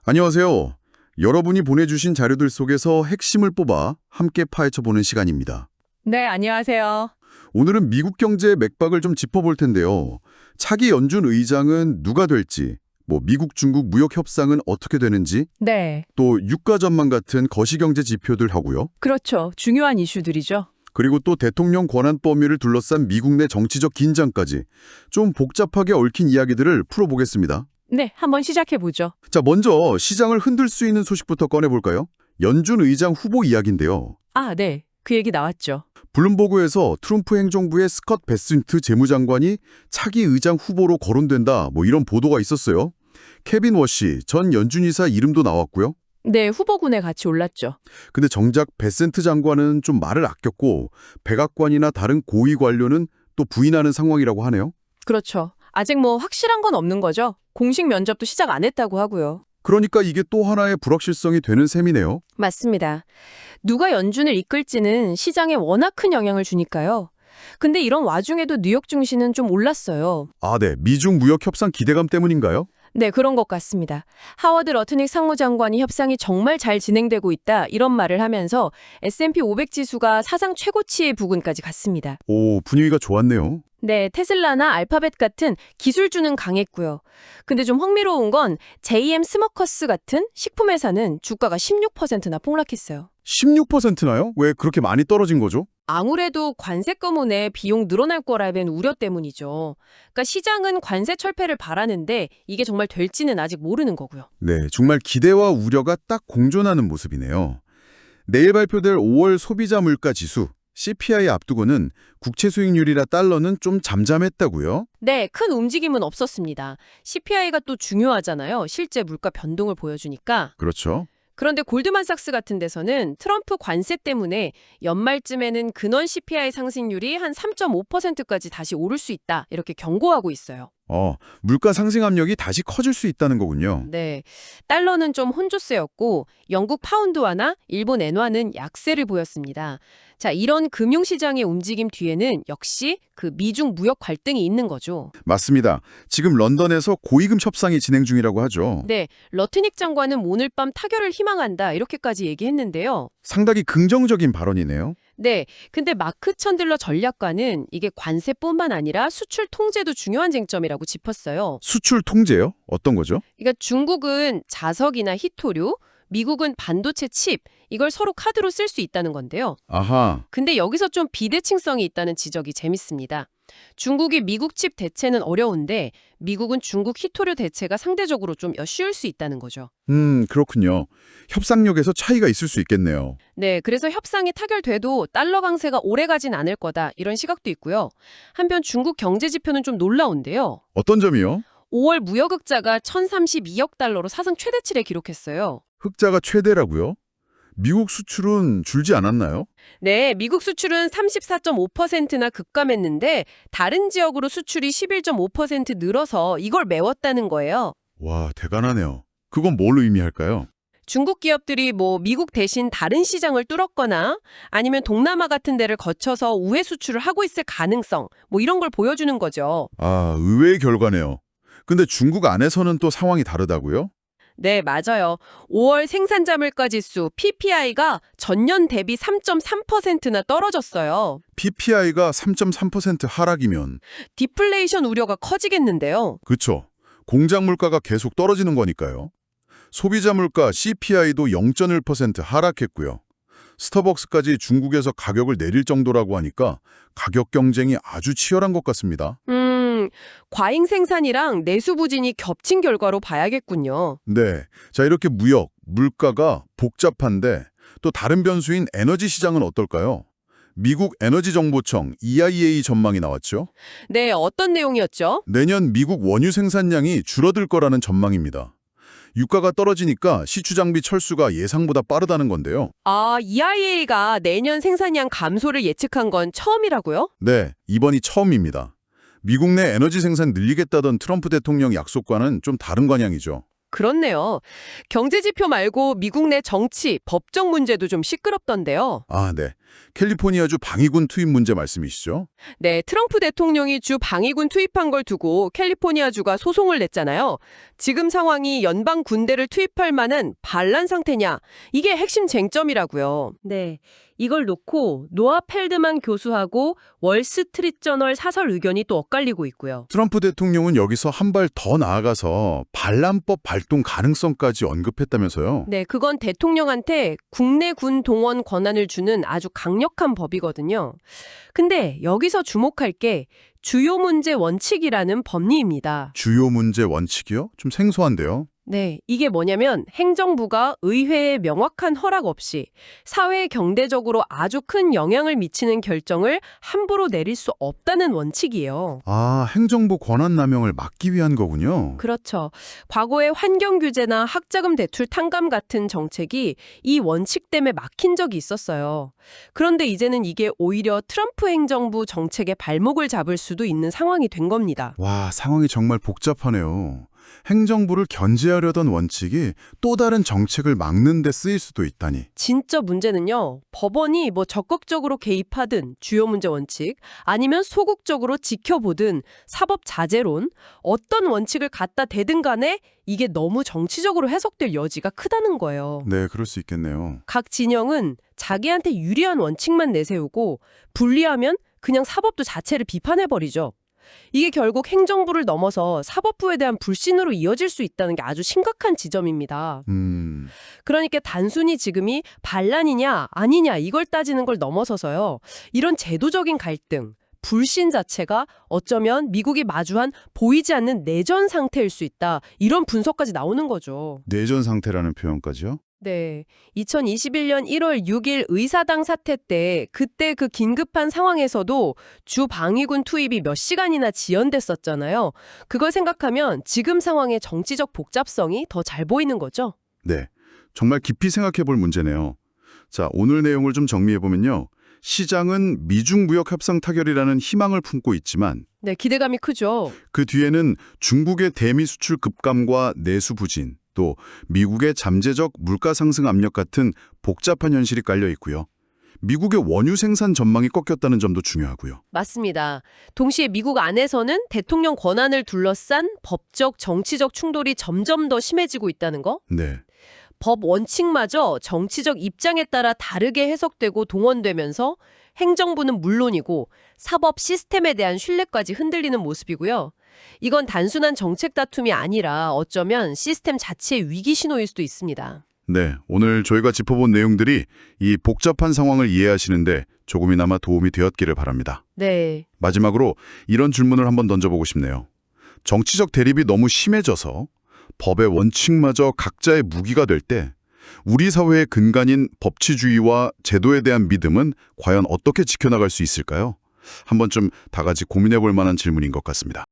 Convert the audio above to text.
안녕하세요. 여러분이 보내주신 자료들 속에서 핵심을 뽑아 함께 파헤쳐보는 시간입니다. 네, 안녕하세요. 오늘은 미국 경제의 맥박을 좀 짚어볼 텐데요. 차기 연준 의장은 누가 될지, 미국-중국 무역 협상은 어떻게 되는지, 네, 또 유가 전망 같은 거시경제 지표들 하고요. 그렇죠. 중요한 이슈들이죠. 그리고 또 대통령 권한 범위를 둘러싼 미국 내 정치적 긴장까지 좀 복잡하게 얽힌 이야기들을 풀어보겠습니다. 네, 한번 시작해보죠. 자, 먼저 시장을 흔들 수 있는 소식부터 꺼내볼까요? 연준 의장 후보 이야기인데요. 아, 네, 그 얘기 나왔죠. 블룸버그에서 트럼프 행정부의 스콧 베센트 재무장관이 차기 의장 후보로 거론된다, 이런 보도가 있었어요. 케빈 워시 전 연준이사 이름도 나왔고요. 네, 후보군에 같이 올랐죠. 근데 정작 베센트 장관은 좀 말을 아꼈고 백악관이나 다른 고위 관료는 또 부인하는 상황이라고 하네요. 그렇죠. 아직 확실한 건 없는 거죠. 공식 면접도 시작 안 했다고 하고요. 그러니까 이게 또 하나의 불확실성이 되는 셈이네요. 맞습니다. 누가 연준을 이끌지는 시장에 워낙 큰 영향을 주니까요. 근데 이런 와중에도 뉴욕 증시는 좀 올랐어요. 아, 네. 미중 무역 협상 기대감 때문인가요? 네, 그런 것 같습니다. 하워드 러트닉 상무장관이 협상이 정말 잘 진행되고 있다 이런 말을 하면서 S&P 500 지수가 사상 최고치의 부근까지 갔습니다. 오, 분위기가 좋았네요. 네, 테슬라나 알파벳 같은 기술주는 강했고요. 근데 좀 흥미로운 건 JM 스모커스 같은 식품회사는 주가가 16%나 폭락했어요. 16%나요? 왜 그렇게 많이 떨어진 거죠? 아무래도 관세 때문에 비용 늘어날 거라는 우려 때문이죠. 그러니까 시장은 관세 철폐를 바라는데 이게 정말 될지는 아직 모르는 거고요. 네, 정말 기대와 우려가 딱 공존하는 모습이네요. 내일 발표될 5월 소비자 물가 지수, CPI 앞두고는 국채 수익률이라 달러는 좀 잠잠했다고요? 네, 큰 움직임은 없었습니다. CPI가 또 중요하잖아요. 실제 물가 변동을 보여주니까. 그렇죠. 그런데 골드만삭스 같은 데서는 트럼프 관세 때문에 연말쯤에는 근원 CPI 상승률이 한 3.5%까지 다시 오를 수 있다. 이렇게 경고하고 있어요. 물가 상승 압력이 다시 커질 수 있다는 거군요. 네, 달러는 좀 혼조세였고 영국 파운드화나 일본 엔화는 약세를 보였습니다. 자, 이런 금융시장의 움직임 뒤에는 역시 그 미중 무역 갈등이 있는 거죠. 맞습니다. 지금 런던에서 고위금 협상이 진행 중이라고 하죠. 네, 러트닉 장관은 오늘 밤 타결을 희망한다 이렇게까지 얘기했는데요. 상당히 긍정적인 발언이네요. 네, 근데 마크 천들러 전략가는 이게 관세뿐만 아니라 수출 통제도 중요한 쟁점이라고 짚었어요. 수출 통제요? 어떤 거죠? 그러니까 중국은 자석이나 희토류, 미국은 반도체 칩, 이걸 서로 카드로 쓸 수 있다는 건데요. 아하. 근데 여기서 좀 비대칭성이 있다는 지적이 재밌습니다. 중국이 미국 칩 대체는 어려운데 미국은 중국 희토류 대체가 상대적으로 좀 쉬울 수 있다는 거죠. 그렇군요. 협상력에서 차이가 있을 수 있겠네요. 네, 그래서 협상이 타결돼도 달러 강세가 오래가진 않을 거다 이런 시각도 있고요. 한편 중국 경제 지표는 좀 놀라운데요. 어떤 점이요? 5월 무역 흑자가 1,032억 달러로 사상 최대치를 기록했어요. 흑자가 최대라고요? 미국 수출은 줄지 않았나요? 네, 미국 수출은 34.5%나 급감했는데 다른 지역으로 수출이 11.5% 늘어서 이걸 메웠다는 거예요. 와, 대단하네요. 그건 뭘 의미할까요? 중국 기업들이 미국 대신 다른 시장을 뚫었거나 아니면 동남아 같은 데를 거쳐서 우회 수출을 하고 있을 가능성 이런 걸 보여주는 거죠. 아, 의외의 결과네요. 근데 중국 안에서는 또 상황이 다르다고요? 네, 맞아요. 5월 생산자 물가 지수 PPI가 전년 대비 3.3%나 떨어졌어요. PPI가 3.3% 하락이면 디플레이션 우려가 커지겠는데요. 그쵸. 공장 물가가 계속 떨어지는 거니까요. 소비자 물가 CPI도 0.1% 하락했고요. 스타벅스까지 중국에서 가격을 내릴 정도라고 하니까 가격 경쟁이 아주 치열한 것 같습니다. 과잉 생산이랑 내수 부진이 겹친 결과로 봐야겠군요. 네. 자, 이렇게 무역, 물가가 복잡한데 또 다른 변수인 에너지 시장은 어떨까요? 미국 에너지정보청 EIA 전망이 나왔죠. 네, 어떤 내용이었죠? 내년 미국 원유 생산량이 줄어들 거라는 전망입니다. 유가가 떨어지니까 시추장비 철수가 예상보다 빠르다는 건데요. 아, EIA가 내년 생산량 감소를 예측한 건 처음이라고요? 네, 이번이 처음입니다. 미국 내 에너지 생산 늘리겠다던 트럼프 대통령 약속과는 좀 다른 관향이죠. 그렇네요. 경제 지표 말고 미국 내 정치, 법적 문제도 좀 시끄럽던데요. 아, 네. 캘리포니아주 방위군 투입 문제 말씀이시죠? 네, 트럼프 대통령이 주 방위군 투입한 걸 두고 캘리포니아주가 소송을 냈잖아요. 지금 상황이 연방 군대를 투입할 만한 반란 상태냐? 이게 핵심 쟁점이라고요. 네, 이걸 놓고 노아 펠드만 교수하고 월스트리트저널 사설 의견이 또 엇갈리고 있고요. 트럼프 대통령은 여기서 한 발 더 나아가서 반란법 발동 가능성까지 언급했다면서요? 네, 그건 대통령한테 국내 군 동원 권한을 주는 아주 강력한 법이거든요. 근데 여기서 주목할 게 주요 문제 원칙이라는 법리입니다. 주요 문제 원칙이요? 좀 생소한데요? 네, 이게 뭐냐면 행정부가 의회의 명확한 허락 없이 사회 경제적으로 아주 큰 영향을 미치는 결정을 함부로 내릴 수 없다는 원칙이에요. 아, 행정부 권한 남용을 막기 위한 거군요. 그렇죠. 과거에 환경 규제나 학자금 대출 탕감 같은 정책이 이 원칙 때문에 막힌 적이 있었어요. 그런데 이제는 이게 오히려 트럼프 행정부 정책의 발목을 잡을 수도 있는 상황이 된 겁니다. 와, 상황이 정말 복잡하네요. 행정부를 견제하려던 원칙이 또 다른 정책을 막는 데 쓰일 수도 있다니. 진짜 문제는요. 법원이 적극적으로 개입하든 주요 문제 원칙 아니면 소극적으로 지켜보든 사법 자제론 어떤 원칙을 갖다 대든 간에 이게 너무 정치적으로 해석될 여지가 크다는 거예요. 네, 그럴 수 있겠네요. 각 진영은 자기한테 유리한 원칙만 내세우고 불리하면 그냥 사법부 자체를 비판해버리죠. 이게 결국 행정부를 넘어서 사법부에 대한 불신으로 이어질 수 있다는 게 아주 심각한 지점입니다. 그러니까 단순히 지금이 반란이냐 아니냐 이걸 따지는 걸 넘어서서요. 이런 제도적인 갈등, 불신 자체가 어쩌면 미국이 마주한 보이지 않는 내전 상태일 수 있다. 이런 분석까지 나오는 거죠. 내전 상태라는 표현까지요? 네. 2021년 1월 6일 의사당 사태 때 그때 그 긴급한 상황에서도 주 방위군 투입이 몇 시간이나 지연됐었잖아요. 그걸 생각하면 지금 상황의 정치적 복잡성이 더 잘 보이는 거죠. 네, 정말 깊이 생각해 볼 문제네요. 자, 오늘 내용을 좀 정리해보면요. 시장은 미중 무역 협상 타결이라는 희망을 품고 있지만 네, 기대감이 크죠. 그 뒤에는 중국의 대미 수출 급감과 내수 부진, 또 미국의 잠재적 물가 상승 압력 같은 복잡한 현실이 깔려 있고요. 미국의 원유 생산 전망이 꺾였다는 점도 중요하고요. 맞습니다. 동시에 미국 안에서는 대통령 권한을 둘러싼 법적, 정치적 충돌이 점점 더 심해지고 있다는 거? 네, 법 원칙마저 정치적 입장에 따라 다르게 해석되고 동원되면서 행정부는 물론이고 사법 시스템에 대한 신뢰까지 흔들리는 모습이고요. 이건 단순한 정책 다툼이 아니라 어쩌면 시스템 자체의 위기 신호일 수도 있습니다. 네, 오늘 저희가 짚어본 내용들이 이 복잡한 상황을 이해하시는데 조금이나마 도움이 되었기를 바랍니다. 네. 마지막으로 이런 질문을 한번 던져보고 싶네요. 정치적 대립이 너무 심해져서 법의 원칙마저 각자의 무기가 될 때 우리 사회의 근간인 법치주의와 제도에 대한 믿음은 과연 어떻게 지켜나갈 수 있을까요? 한번 좀 다 같이 고민해 볼 만한 질문인 것 같습니다.